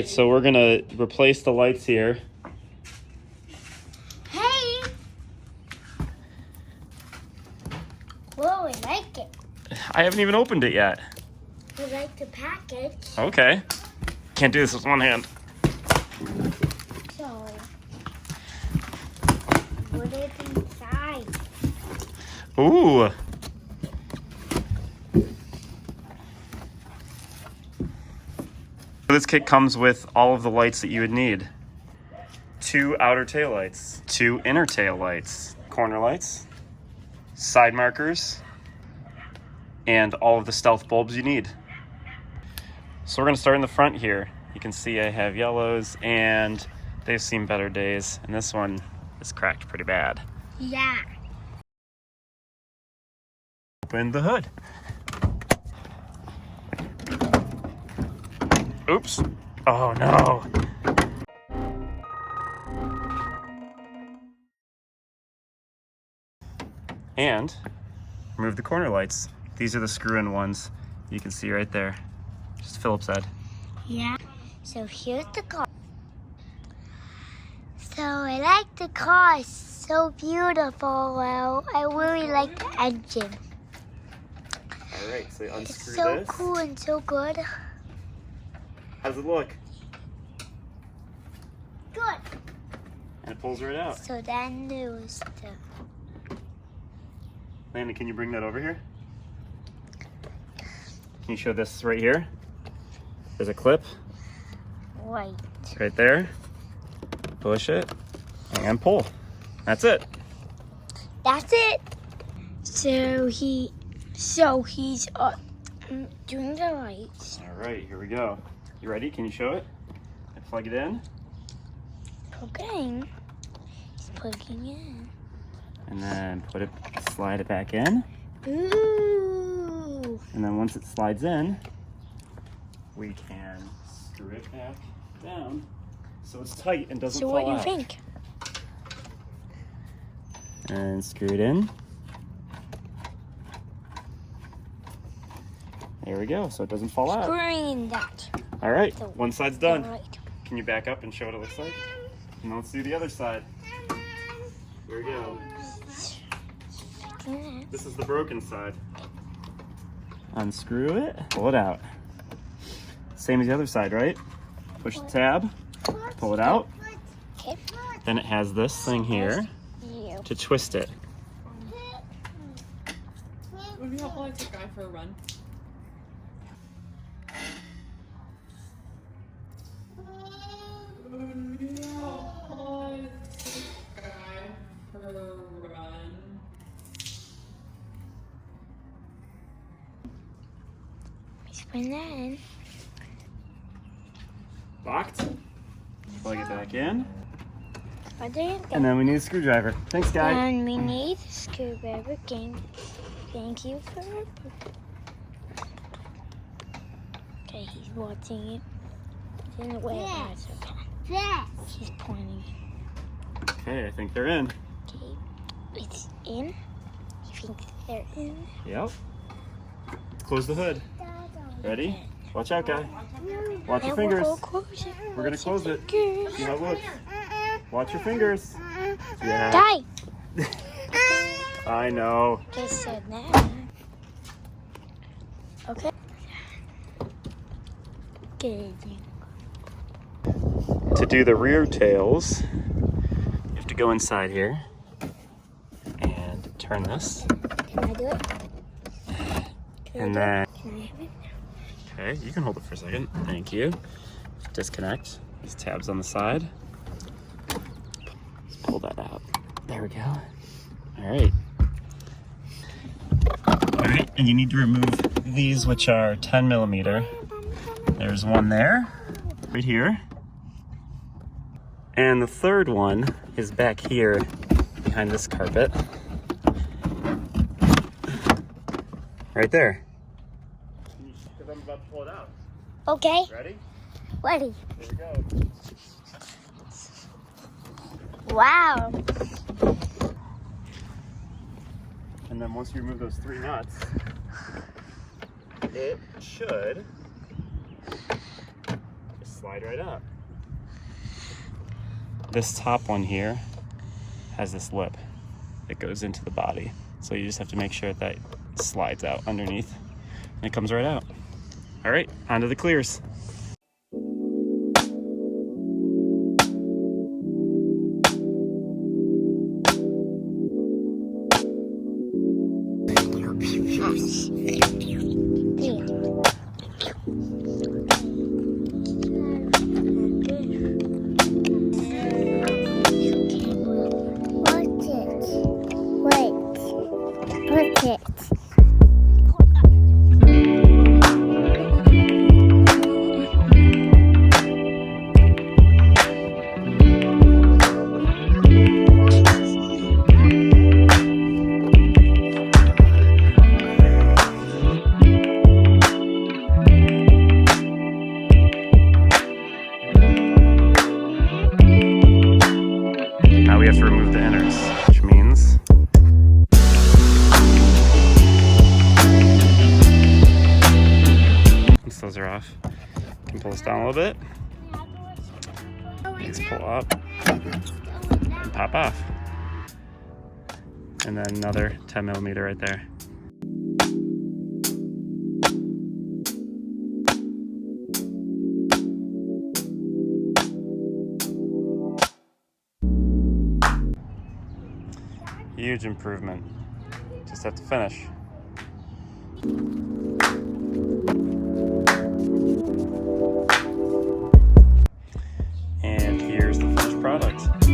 so we're gonna replace the lights here. Hey! Whoa, I like it. I haven't even opened it yet. I like the package. Okay. Can't do this with one hand. So, what is inside? Ooh. This kit comes with all of the lights that you would need. 2 outer tail lights, 2 inner tail lights, corner lights, side markers, and all of the stealth bulbs you need. So we're gonna start in the front here. You can see I have yellows and they've seen better days. And this one is cracked pretty bad. Yeah. Open the hood. Oops. Oh no. And remove the corner lights. These are the screw-in ones. You can see right there. Just Phillips head. Yeah. So here's the car. So I like the car. It's so beautiful. Well, I really like the engine. All right, so you unscrew It's so this. cool and so good. How's it look? Good. And it pulls right out. So then there's the... Landon, can you bring that over here? Can you show this right here? There's a clip Right. right there. Push it and pull. That's it. That's it. So he's doing the lights. All right, here we go. You ready? Can you show it? I plug it in. Okay. He's plugging in. And then slide it back in. Ooh. And then once it slides in, we can screw it back down so it's tight and doesn't fall out. So what do you think? And screw it in. There we go, so it doesn't fall out. Screwing that. All right, So, one side's done. Right. Can you back up and show what it looks like? And let's do the other side. Here we go. This is the broken side. Unscrew it, pull it out. Same as the other side, right? Push the tab, pull it out. Okay. Then it has this thing here You. to twist it. Would be helpful to take Guy for a run. Let's put that in. Locked. Plug it back in. Put it in. And then we need a screwdriver. Thanks, guy. And we need a screwdriver. Thank you for. Okay, he's watching it. It's in the way. That's okay. He's pointing. Okay, I think they're in. Okay, it's in. You think they're in? Yep. Close the hood. Ready? Watch out, guy. Watch your fingers. We're gonna close it. See how it looks. Watch your fingers. Yeah. Die! I know. Just said that. Okay. Good. To do the rear tails, you have to go inside here and turn this. Can I do it? And then, Can I have it? okay, you can hold it for a second. Thank you. Disconnect these tabs on the side. Let's pull that out. There we go. All right. All right, and you need to remove these, which are 10 millimeter. There's one there, right here. And the third one is back here behind this carpet. Right there. Because I'm about to pull it out. Okay. Ready? Ready. There we go. Wow. And then once you remove those 3 nuts, it should just slide slide right out. This top one here has this lip that goes into the body. So you just have to make sure that slides out underneath and it comes right out. All right, onto the clears. Now we have to remove the innards, which means once those are off, you can pull this down a little bit. These pull up and pop off. And then another 10 millimeter right there. Huge improvement. Just have to finish. And here's the finished product.